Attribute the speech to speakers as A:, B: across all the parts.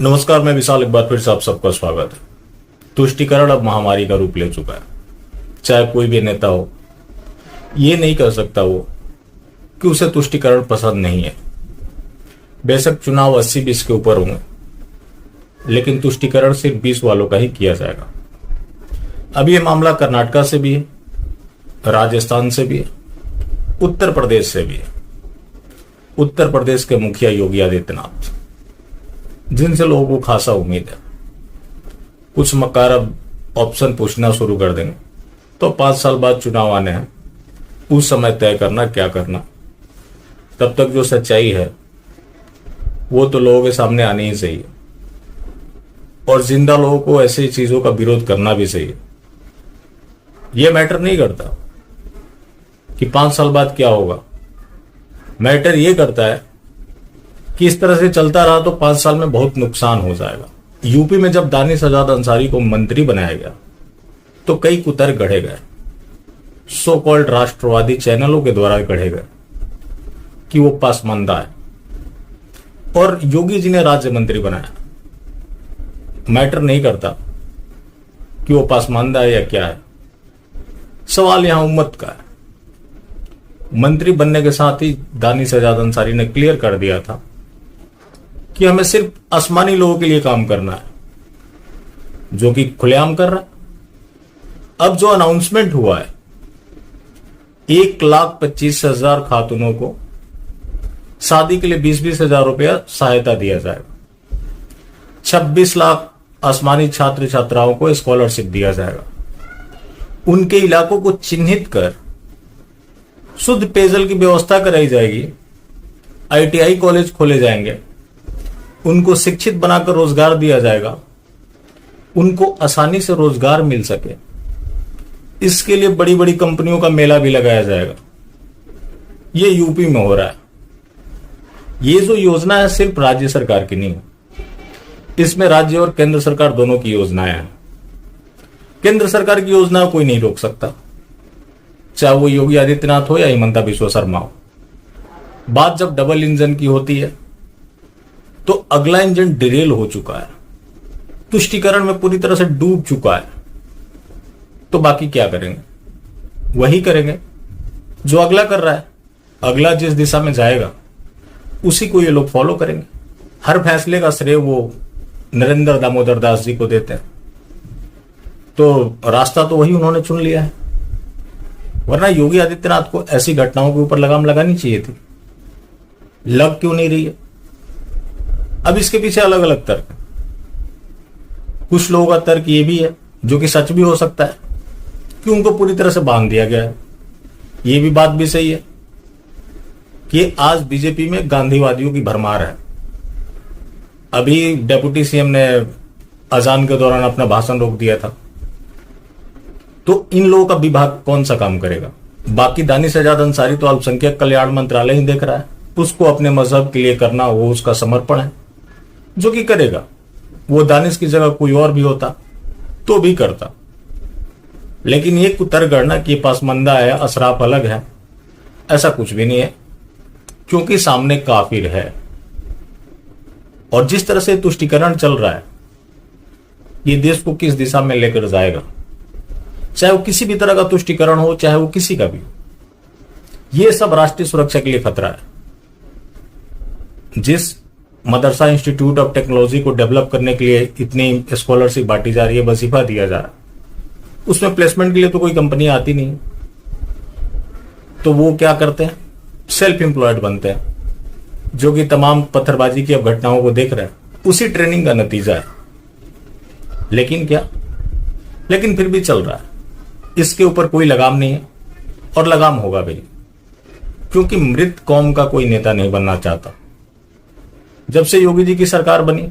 A: नमस्कार, मैं विशाल। एक बार फिर से आप सबका स्वागत है। तुष्टीकरण अब महामारी का रूप ले चुका है। चाहे कोई भी नेता हो, ये नहीं कह सकता वो कि उसे तुष्टीकरण पसंद नहीं है। बेशक चुनाव 80-20 के ऊपर होंगे, लेकिन तुष्टीकरण सिर्फ 20 वालों का ही किया जाएगा। अभी यह मामला कर्नाटका से भी है, राजस्थान से भी है, उत्तर प्रदेश से भी है। उत्तर प्रदेश के मुखिया योगी आदित्यनाथ, जिनसे लोगों को खासा उम्मीद है, कुछ मक्कार अब ऑप्शन पूछना शुरू कर देंगे तो 5 साल बाद चुनाव आने हैं, उस समय तय करना क्या करना। तब तक जो सच्चाई है वो तो लोगों के सामने आनी ही चाहिए, और जिंदा लोगों को ऐसी चीजों का विरोध करना भी चाहिए। यह मैटर नहीं करता कि 5 साल बाद क्या होगा। मैटर यह करता है कि इस तरह से चलता रहा तो 5 साल में बहुत नुकसान हो जाएगा। यूपी में जब दानिश आजाद अंसारी को मंत्री बनाया गया तो कई कुतर्क गढ़े गए, सो कॉल्ड राष्ट्रवादी चैनलों के द्वारा गढ़े गए कि वो पसमानदा है, और योगी जी ने राज्य मंत्री बनाया। मैटर नहीं करता कि वो पसमानदा है या क्या है, सवाल यहां उम्मत का है। मंत्री बनने के साथ ही दानिश आजाद अंसारी ने क्लियर कर दिया था कि हमें सिर्फ आसमानी लोगों के लिए काम करना है, जो कि खुलेआम कर रहा है। अब जो अनाउंसमेंट हुआ है, 1,25,000 खातूनों को शादी के लिए 20-20 हजार रुपया सहायता दिया जाएगा। 26 लाख आसमानी छात्र छात्राओं को स्कॉलरशिप दिया जाएगा। उनके इलाकों को चिन्हित कर शुद्ध पेयजल की व्यवस्था कराई जाएगी। ITI कॉलेज खोले जाएंगे, उनको शिक्षित बनाकर रोजगार दिया जाएगा, उनको आसानी से रोजगार मिल सके। इसके लिए बड़ी बड़ी कंपनियों का मेला भी लगाया जाएगा। ये यूपी में हो रहा है। ये जो योजना है सिर्फ राज्य सरकार की नहीं है, इसमें राज्य और केंद्र सरकार दोनों की योजनाएं हैं। केंद्र सरकार की योजना कोई नहीं रोक सकता, चाहे वो योगी आदित्यनाथ हो या हिमंता बिश्वा शर्मा हो। बात जब डबल इंजन की होती है तो अगला इंजन डिरेल हो चुका है, तुष्टीकरण में पूरी तरह से डूब चुका है, तो बाकी क्या करेंगे? वही करेंगे जो अगला कर रहा है। अगला जिस दिशा में जाएगा उसी को ये लोग फॉलो करेंगे। हर फैसले का श्रेय वो नरेंद्र दामोदर दास जी को देते हैं, तो रास्ता तो वही उन्होंने चुन लिया है। वरना योगी आदित्यनाथ को ऐसी घटनाओं के ऊपर लगाम लगानी चाहिए थी। लग क्यों नहीं रही है? अब इसके पीछे अलग अलग तर्क। कुछ लोगों का तर्क ये भी है, जो कि सच भी हो सकता है, कि उनको पूरी तरह से बांध दिया गया है। ये भी बात भी सही है कि आज बीजेपी में गांधीवादियों की भरमार है। अभी डेप्यूटी सीएम ने अजान के दौरान अपना भाषण रोक दिया था, तो इन लोगों का विभाग कौन सा काम करेगा? बाकी दानिश आजाद अंसारी तो अल्पसंख्यक कल्याण मंत्रालय ही देख रहा है, उसको अपने मजहब के लिए करना वो उसका समर्पण है, जो कि करेगा। वो दानिश की जगह कोई और भी होता तो भी करता। लेकिन ये कुतर्क गढ़ना कि पसमानदा है, अशराफ अलग है, ऐसा कुछ भी नहीं है, क्योंकि सामने काफिर है। और जिस तरह से तुष्टीकरण चल रहा है, ये देश को किस दिशा में लेकर जाएगा, चाहे वो किसी भी तरह का तुष्टीकरण हो, चाहे वो किसी का भी हो, ये सब राष्ट्रीय सुरक्षा के लिए खतरा है। जिस मदरसा इंस्टीट्यूट ऑफ टेक्नोलॉजी को डेवलप करने के लिए इतनी स्कॉलरशिप बांटी जा रही है, वजीफा दिया जा रहा है, उसमें प्लेसमेंट के लिए तो कोई कंपनी आती नहीं, तो वो क्या करते हैं? सेल्फ एम्प्लॉयड बनते हैं, जो कि तमाम पत्थरबाजी की अब घटनाओं को देख रहे हैं। उसी ट्रेनिंग का नतीजा है। लेकिन फिर भी चल रहा है। इसके ऊपर कोई लगाम नहीं है, और लगाम होगा भी, क्योंकि मृत कौम का कोई नेता नहीं बनना चाहता। जब से योगी जी की सरकार बनी,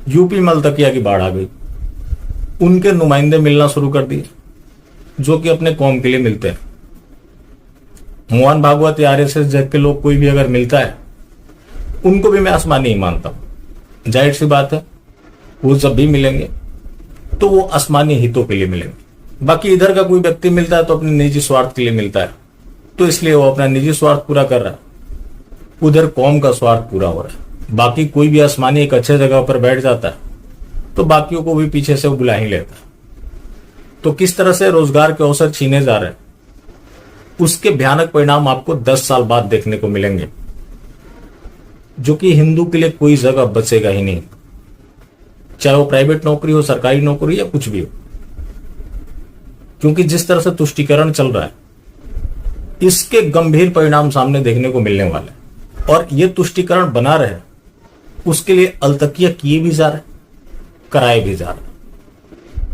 A: यूपी में अलतकिया की बाढ़ आ गई। उनके नुमाइंदे मिलना शुरू कर दिए, जो कि अपने कौम के लिए मिलते हैं। मोहन भागवत या RSS जग के लोग कोई भी अगर मिलता है, उनको भी मैं आसमानी ही मानता हूं। जाहिर सी बात है, वो जब भी मिलेंगे तो वो आसमानी हितों के लिए मिलेंगे। बाकी इधर का कोई व्यक्ति मिलता है तो अपने निजी स्वार्थ के लिए मिलता है, तो इसलिए वो अपना निजी स्वार्थ पूरा कर रहा है, उधर कौम का स्वार्थ पूरा हो रहा है। बाकी कोई भी आसमानी एक अच्छे जगह पर बैठ जाता है तो बाकियों को भी पीछे से वो बुला ही लेता है। तो किस तरह से रोजगार के अवसर छीने जा रहे हैं, उसके भयानक परिणाम आपको 10 साल बाद देखने को मिलेंगे, जो कि हिंदू के लिए कोई जगह बचेगा ही नहीं, चाहे वो प्राइवेट नौकरी हो, सरकारी नौकरी या कुछ भी हो। क्योंकि जिस तरह से तुष्टीकरण चल रहा है, इसके गंभीर परिणाम सामने देखने को मिलने वाले हैं। और ये तुष्टीकरण बना रहे, उसके लिए अलतकिया किए भी जा रहे, कराए भी जा रहे।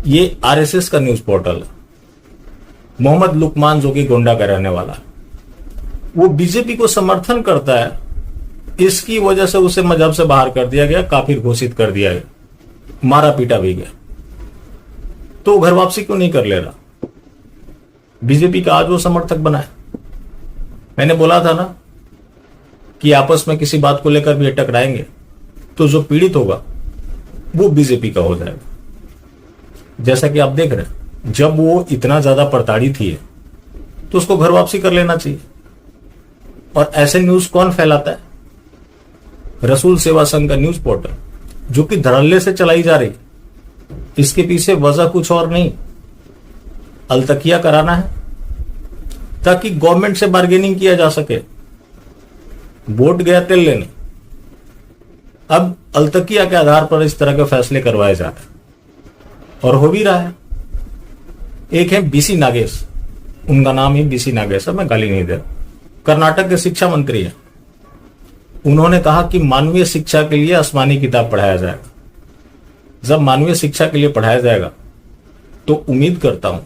A: ये आरएसएस का न्यूज पोर्टल है। मोहम्मद लुकमान, जो कि गोंडा का रहने वाला है, वो बीजेपी को समर्थन करता है, इसकी वजह से उसे मजहब से बाहर कर दिया गया, काफिर घोषित कर दिया गया, मारा पीटा भी गया। तो घर वापसी क्यों नहीं कर ले रहा? बीजेपी का आज वो समर्थक बना है। मैंने बोला था ना कि आपस में किसी बात को लेकर भी टकराएंगे तो जो पीड़ित होगा वो बीजेपी का हो जाएगा। जैसा कि आप देख रहे हैं, जब वो इतना ज्यादा प्रताड़ित ही है तो उसको घर वापसी कर लेना चाहिए। और ऐसे न्यूज कौन फैलाता है? रसूल सेवा संघ का न्यूज पोर्टल, जो कि धड़ल्ले से चलाई जा रही। इसके पीछे वजह कुछ और नहीं, अलतकिया कराना है ताकि गवर्नमेंट से बार्गेनिंग किया जा सके। वोट गया तेल लेने, अब अलतकिया के आधार पर इस तरह के फैसले करवाए जा रहे हैं और हो भी रहा है। एक है बीसी नागेश, उनका नाम ही बीसी नागेश है, मैं गाली नहीं दे रहा, कर्नाटक के शिक्षा मंत्री है। उन्होंने कहा कि मानवीय शिक्षा के लिए आसमानी किताब पढ़ाया जाएगा। जब मानवीय शिक्षा के लिए पढ़ाया जाएगा तो उम्मीद करता हूं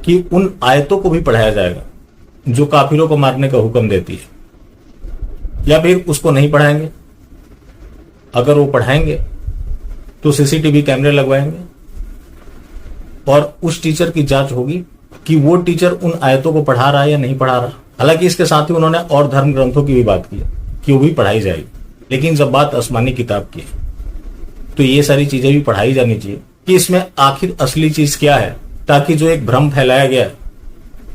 A: कि उन आयतों को भी पढ़ाया जाएगा जो काफिरों को मारने का हुक्म देती है, या फिर उसको नहीं पढ़ाएंगे। अगर वो पढ़ाएंगे तो सीसीटीवी कैमरे लगवाएंगे और उस टीचर की जांच होगी कि वो टीचर उन आयतों को पढ़ा रहा है या नहीं पढ़ा रहा। हालांकि इसके साथ ही उन्होंने और धर्म ग्रंथों की भी बात की कि वो भी पढ़ाई जाएगी। लेकिन जब बात आसमानी किताब की है तो ये सारी चीजें भी पढ़ाई जानी चाहिए कि इसमें आखिर असली चीज क्या है, ताकि जो एक भ्रम फैलाया गया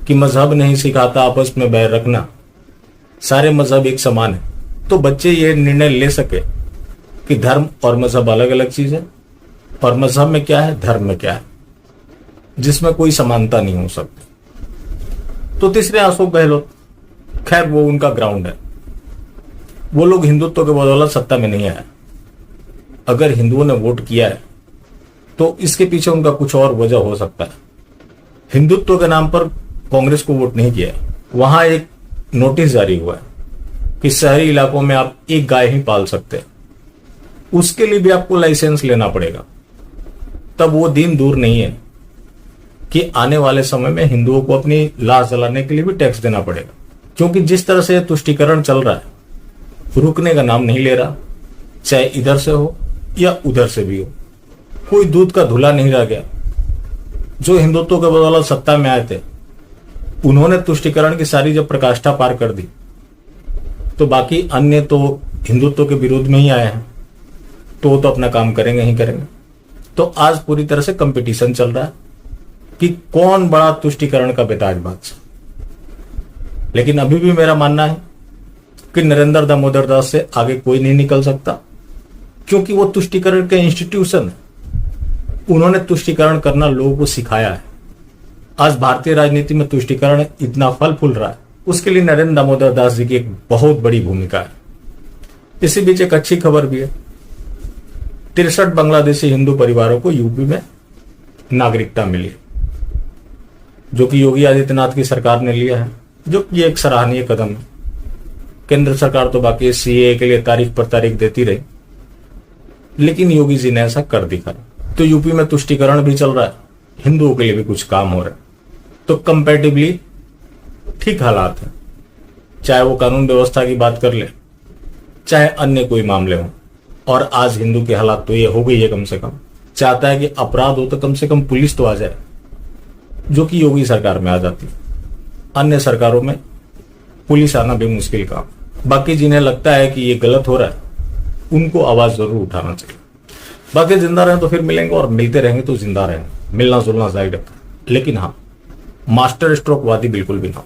A: कि मजहब नहीं सिखाता आपस में बैर रखना, सारे मजहब एक समान है, तो बच्चे ये निर्णय ले सके कि धर्म और मजहब अलग अलग चीज है और मजहब में क्या है, धर्म में क्या है, जिसमें कोई समानता नहीं हो सकती। तो तीसरे अशोक गहलोत, खैर वो उनका ग्राउंड है, वो लोग हिंदुत्व के बदौलत सत्ता में नहीं आए। अगर हिंदुओं ने वोट किया है तो इसके पीछे उनका कुछ और वजह हो सकता है। हिंदुत्व के नाम पर कांग्रेस को वोट नहीं किया है। वहां एक नोटिस जारी हुआ है कि शहरी इलाकों में आप एक गाय ही पाल सकते हैं, उसके लिए भी आपको लाइसेंस लेना पड़ेगा। तब वो दिन दूर नहीं है कि आने वाले समय में हिंदुओं को अपनी लाश जलाने के लिए भी टैक्स देना पड़ेगा। क्योंकि जिस तरह से तुष्टीकरण चल रहा है, रुकने का नाम नहीं ले रहा, चाहे इधर से हो या उधर से भी हो। कोई दूध का धुला नहीं रह गया। जो हिंदुत्व के बदौलत सत्ता में आए थे, उन्होंने तुष्टीकरण की सारी जब प्रकाष्ठा पार कर दी, तो बाकी अन्य तो हिंदुत्व के विरोध में ही आए हैं, तो वो तो अपना काम करेंगे ही करेंगे। तो आज पूरी तरह से कंपटीशन चल रहा है कि कौन बड़ा तुष्टीकरण का बेताजबाज। लेकिन अभी भी मेरा मानना है कि नरेंद्र दामोदर दास से आगे कोई नहीं निकल सकता, क्योंकि वो तुष्टीकरण के इंस्टीट्यूशन है। उन्होंने तुष्टीकरण करना लोगों को सिखाया है। आज भारतीय राजनीति में तुष्टीकरण इतना फल फूल रहा है, उसके लिए नरेंद्र दामोदर दास जी की एक बहुत बड़ी भूमिका है। इसी बीच एक अच्छी खबर भी है, 63 बांग्लादेशी हिंदू परिवारों को यूपी में नागरिकता मिली, जो कि योगी आदित्यनाथ की सरकार ने लिया है, जो कि एक सराहनीय कदम है। केंद्र सरकार तो बाकी सीएए के लिए तारीख पर तारीख देती रही, लेकिन योगी जी ने ऐसा कर दिखाया। तो यूपी में तुष्टीकरण भी चल रहा है, हिंदुओं के लिए भी कुछ काम हो रहा है। तो कंपैरेटिवली ठीक हालात है, चाहे वो कानून व्यवस्था की बात कर ले, चाहे अन्य कोई मामले हो। और आज हिंदू के हालात तो ये हो गई है, कम से कम चाहता है कि अपराध हो तो कम से कम पुलिस तो आ जाए, जो कि योगी सरकार में आ जाती। अन्य सरकारों में पुलिस आना भी मुश्किल काम। बाकी जिन्हें लगता है कि ये गलत हो रहा है, उनको आवाज जरूर उठाना चाहिए। बाकी जिंदा रहें तो फिर मिलेंगे, और मिलते रहेंगे तो जिंदा रहेंगे। मिलना जुलना जायज, लेकिन हाँ, मास्टर स्ट्रोक वादी बिल्कुल भी ना।